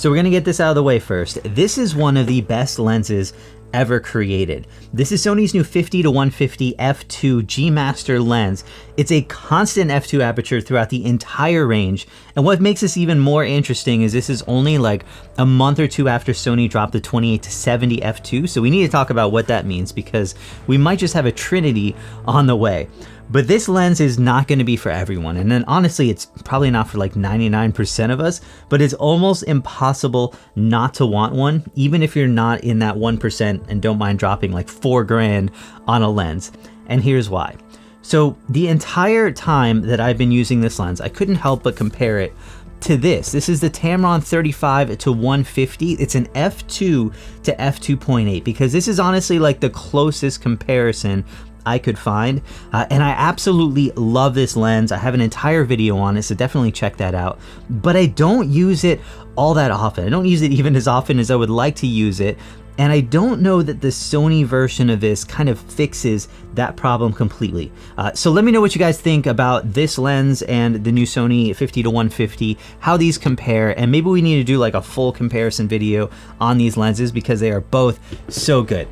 So we're gonna get this out of the way first. This is one of the best lenses ever created. This is Sony's new 50-150 f2 G Master lens. It's a constant f2 aperture throughout the entire range, and what makes this even more interesting is this is only like a month or two after Sony dropped the 28-70 f2, so we need to talk about what that means because we might just have a trinity on the way. But this lens is not going to be for everyone, and then honestly it's probably not for like 99% of us, but it's almost impossible not to want one, even if you're not in that 1% and don't mind dropping like $4 grand on a lens. And here's why. So the entire time that I've been using this lens, I couldn't help but compare it to this. This is the Tamron 35-150. It's an f2 to f2.8 because this is honestly like the closest comparison I could find, and I absolutely love this lens. I have an entire video on it, so definitely check that out. But I don't use it all that often. I don't use it even as often as I would like to use it, and I don't know that the Sony version of this kind of fixes that problem completely. So let me know what you guys think about this lens and the new Sony 50-150, how these compare, and maybe we need to do like a full comparison video on these lenses because they are both so good.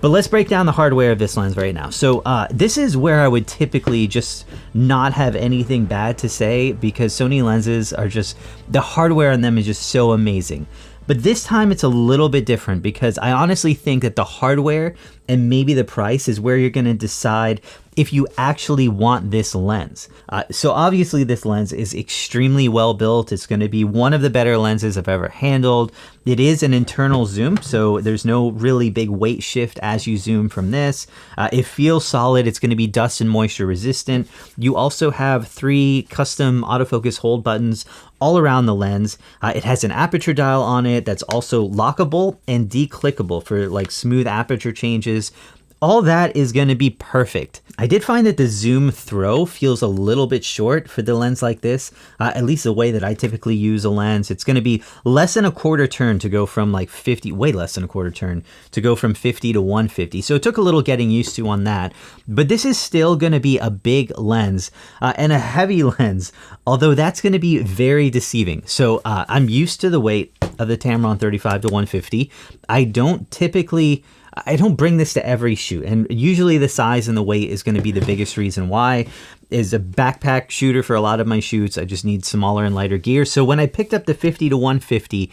But let's break down the hardware of this lens right now. So this is where I would typically just not have anything bad to say because Sony lenses are just, the hardware on them is just so amazing. But this time it's a little bit different because I honestly think that the hardware and maybe the price is where you're going to decide if you actually want this lens. So obviously this lens is extremely well built. It's going to be one of the better lenses I've ever handled. It is an internal zoom, so there's no really big weight shift as you zoom from this. It feels solid. It's going to be dust and moisture resistant. You also have 3 custom autofocus hold buttons all around the lens. It has an aperture dial on it that's also lockable and declickable for like smooth aperture changes. All that is going to be perfect. I did find that the zoom throw feels a little bit short for the lens like this, at least the way that I typically use a lens. It's going to be less than a quarter turn to go from like 50, way less than a quarter turn to go from 50 to 150. So it took a little getting used to on that, but this is still going to be a big lens and a heavy lens, although that's going to be very deceiving. So I'm used to the weight of the Tamron 35-150. I don't bring this to every shoot, and usually the size and the weight is going to be the biggest reason why. Is a backpack shooter for a lot of my shoots. I just need smaller and lighter gear. So when I picked up the 50-150,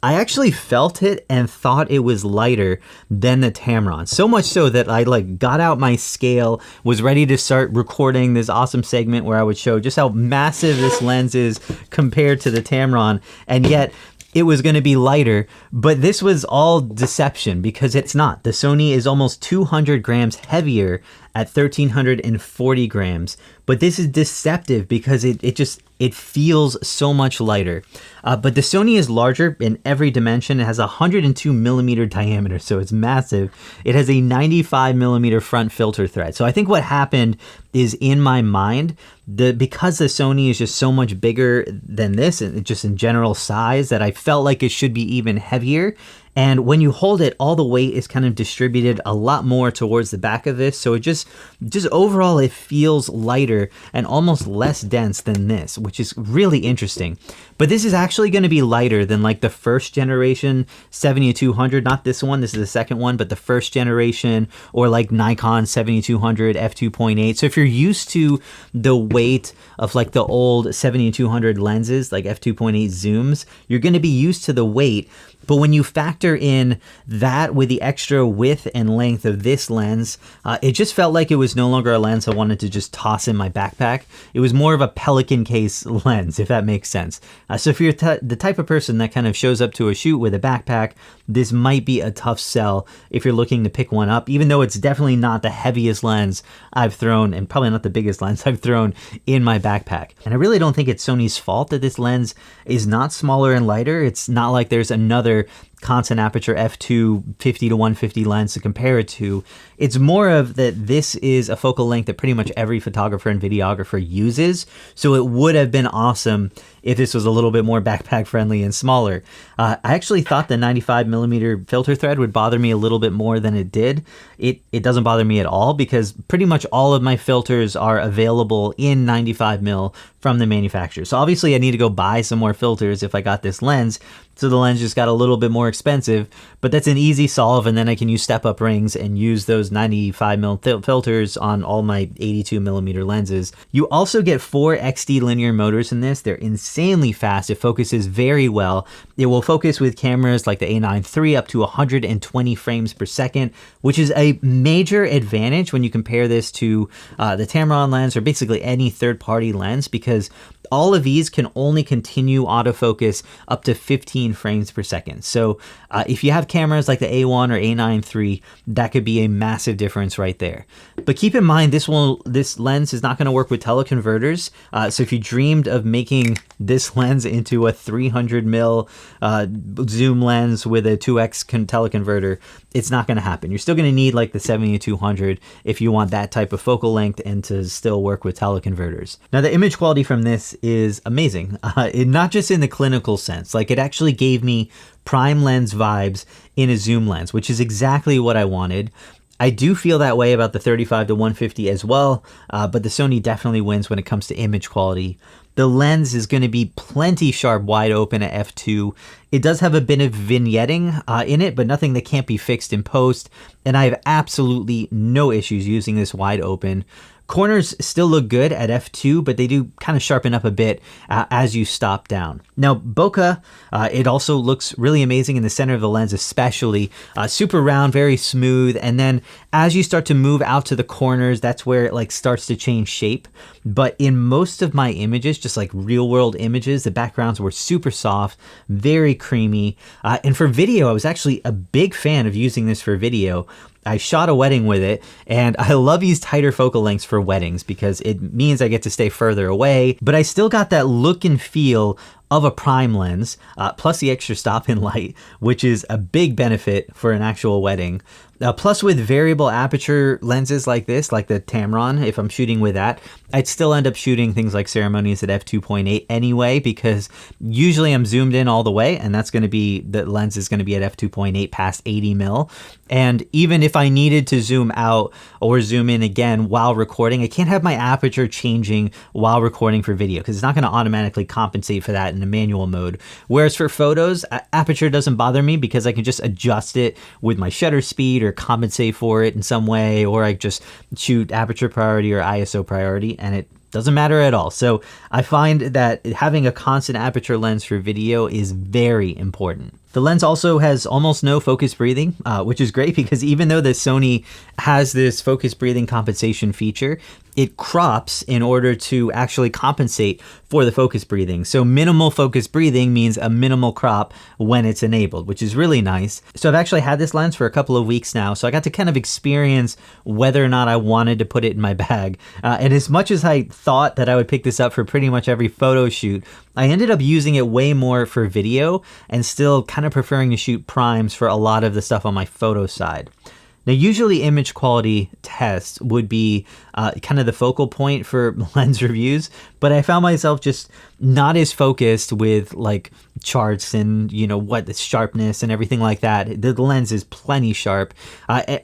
I actually felt it and thought it was lighter than the Tamron. So much so that I like got out my scale, was ready to start recording this awesome segment where I would show just how massive this lens is compared to the Tamron, and yet it was going to be lighter, but this was all deception because it's not. The Sony is almost 200 grams heavier at 1,340 grams, but this is deceptive because it feels so much lighter. But the Sony is larger in every dimension. It has a 102mm diameter, so it's massive. It has a 95mm front filter thread. So I think what happened is in my mind, because the Sony is just so much bigger than this, and just in general size, that I felt like it should be even heavier. And when you hold it, all the weight is kind of distributed a lot more towards the back of this. So it just overall, it feels lighter and almost less dense than this, which is really interesting. But this is actually going to be lighter than like the first generation 70-200, not this one, this is the second one, but the first generation, or like Nikon 70-200 f2.8. So if you're used to the weight of like the old 70-200 lenses, like f2.8 zooms, you're going to be used to the weight. But when you factor in that with the extra width and length of this lens, it just felt like it was no longer a lens I wanted to just toss in my backpack. It was more of a Pelican case lens, if that makes sense. So if you're the type of person that kind of shows up to a shoot with a backpack, this might be a tough sell if you're looking to pick one up, even though it's definitely not the heaviest lens I've thrown, and probably not the biggest lens I've thrown in my backpack. And I really don't think it's Sony's fault that this lens is not smaller and lighter. It's not like there's another constant aperture f2 50-150 lens to compare it to. It's more of that this is a focal length that pretty much every photographer and videographer uses. So it would have been awesome if this was a little bit more backpack friendly and smaller. I actually thought the 95mm filter thread would bother me a little bit more than it did. It doesn't bother me at all because pretty much all of my filters are available in 95mm from the manufacturer. So obviously I need to go buy some more filters if I got this lens. So the lens just got a little bit more expensive, but that's an easy solve. And then I can use step-up rings and use those 95mm filters on all my 82mm lenses. You also get 4 XD linear motors in this. They're insanely fast. It focuses very well. It will focus with cameras like the A9 III up to 120 frames per second, which is a major advantage when you compare this to the Tamron lens or basically any third-party lens, because all of these can only continue autofocus up to 15 frames per second. So if you have cameras like the A1 or A9 III, that could be a massive difference right there. But keep in mind, this lens is not going to work with teleconverters. So if you dreamed of making this lens into a 300mm zoom lens with a 2x teleconverter, it's not going to happen. You're still going to need like the 70-200 if you want that type of focal length and to still work with teleconverters. Now the image quality from this is amazing, not just in the clinical sense. Like, it actually gave me prime lens vibes in a zoom lens, which is exactly what I wanted. I do feel that way about the 35-150 as well, but the Sony definitely wins when it comes to image quality. The lens is going to be plenty sharp wide open at f2. It does have a bit of vignetting in it, but nothing that can't be fixed in post. And I have absolutely no issues using this wide open. Corners still look good at f2, but they do kind of sharpen up a bit as you stop down. Now, bokeh, it also looks really amazing in the center of the lens, especially. Super round, very smooth. And then as you start to move out to the corners, that's where it like starts to change shape. But in most of my images, just like real world images, the backgrounds were super soft, very creamy. And for video, I was actually a big fan of using this for video. I shot a wedding with it, and I love these tighter focal lengths for weddings because it means I get to stay further away, but I still got that look and feel of a prime lens, plus the extra stop-in light, which is a big benefit for an actual wedding. Plus with variable aperture lenses like this, like the Tamron, if I'm shooting with that, I'd still end up shooting things like ceremonies at f2.8 anyway, because usually I'm zoomed in all the way, and that's going to be, the lens is going to be at f2.8 past 80mm. And even if I needed to zoom out or zoom in again while recording, I can't have my aperture changing while recording for video because it's not going to automatically compensate for that in the manual mode. Whereas for photos, aperture doesn't bother me because I can just adjust it with my shutter speed or compensate for it in some way, or I just shoot aperture priority or ISO priority, and it doesn't matter at all. So I find that having a constant aperture lens for video is very important. The lens also has almost no focus breathing, which is great because even though the Sony has this focus breathing compensation feature, it crops in order to actually compensate for the focus breathing. So minimal focus breathing means a minimal crop when it's enabled, which is really nice. So I've actually had this lens for a couple of weeks now, so I got to kind of experience whether or not I wanted to put it in my bag. And as much as I thought that I would pick this up for pretty much every photo shoot, I ended up using it way more for video and still kind of preferring to shoot primes for a lot of the stuff on my photo side. Now, usually image quality tests would be kind of the focal point for lens reviews, but I found myself just not as focused with like charts and, you know, what the sharpness and everything like that. The lens is plenty sharp.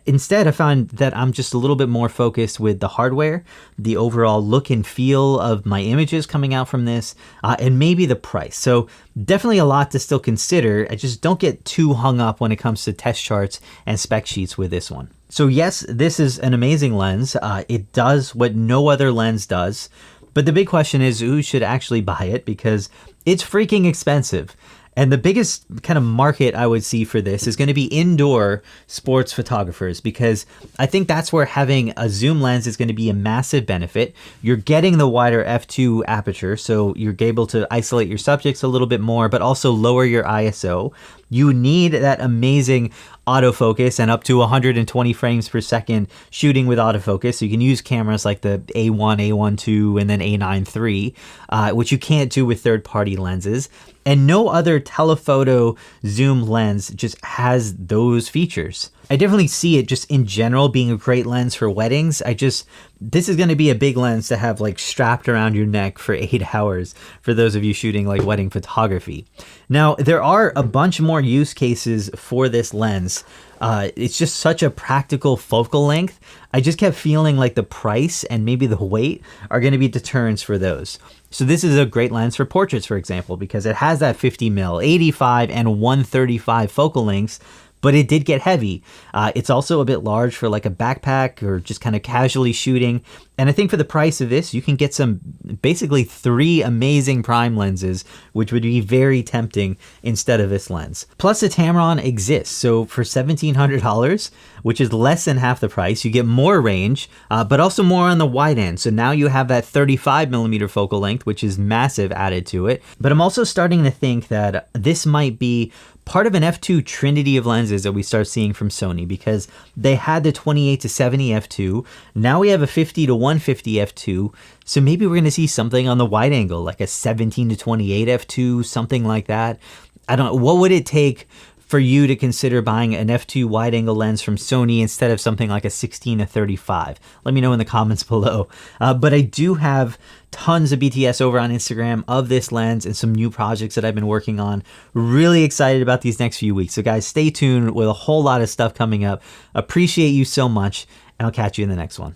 Instead, I found that I'm just a little bit more focused with the hardware, the overall look and feel of my images coming out from this, and maybe the price. So definitely a lot to still consider. I just don't get too hung up when it comes to test charts and spec sheets with this one. So yes, this is an amazing lens. It does what no other lens does. But the big question is who should actually buy it, because it's freaking expensive. And the biggest kind of market I would see for this is going to be indoor sports photographers, because I think that's where having a zoom lens is going to be a massive benefit. You're getting the wider f2 aperture, so you're able to isolate your subjects a little bit more, but also lower your ISO. You need that amazing autofocus and up to 120 frames per second shooting with autofocus. So you can use cameras like the A1, A1 II, and then A9 III, which you can't do with third-party lenses. And no other telephoto zoom lens just has those features. I definitely see it just in general being a great lens for weddings. This is going to be a big lens to have like strapped around your neck for 8 hours for those of you shooting like wedding photography. Now, there are a bunch more use cases for this lens. It's just such a practical focal length. I just kept feeling like the price and maybe the weight are going to be deterrents for those. So this is a great lens for portraits, for example, because it has that 50mm, 85 and 135 focal lengths, but it did get heavy. It's also a bit large for like a backpack or just kind of casually shooting. And I think for the price of this, you can get basically 3 amazing prime lenses, which would be very tempting instead of this lens. Plus the Tamron exists. So for $1,700, which is less than half the price, you get more range, but also more on the wide end. So now you have that 35mm focal length, which is massive added to it. But I'm also starting to think that this might be part of an f2 trinity of lenses that we start seeing from Sony, because they had the 28-70 f2. Now we have a 50-150 f2. So maybe we're going to see something on the wide angle, like a 17-28 f2, something like that. I don't know. What would it take for you to consider buying an f2 wide angle lens from Sony instead of something like a 16-35? Let me know in the comments below. But I do have tons of BTS over on Instagram of this lens and some new projects that I've been working on. Really excited about these next few weeks. So guys, stay tuned with a whole lot of stuff coming up. Appreciate you so much, and I'll catch you in the next one.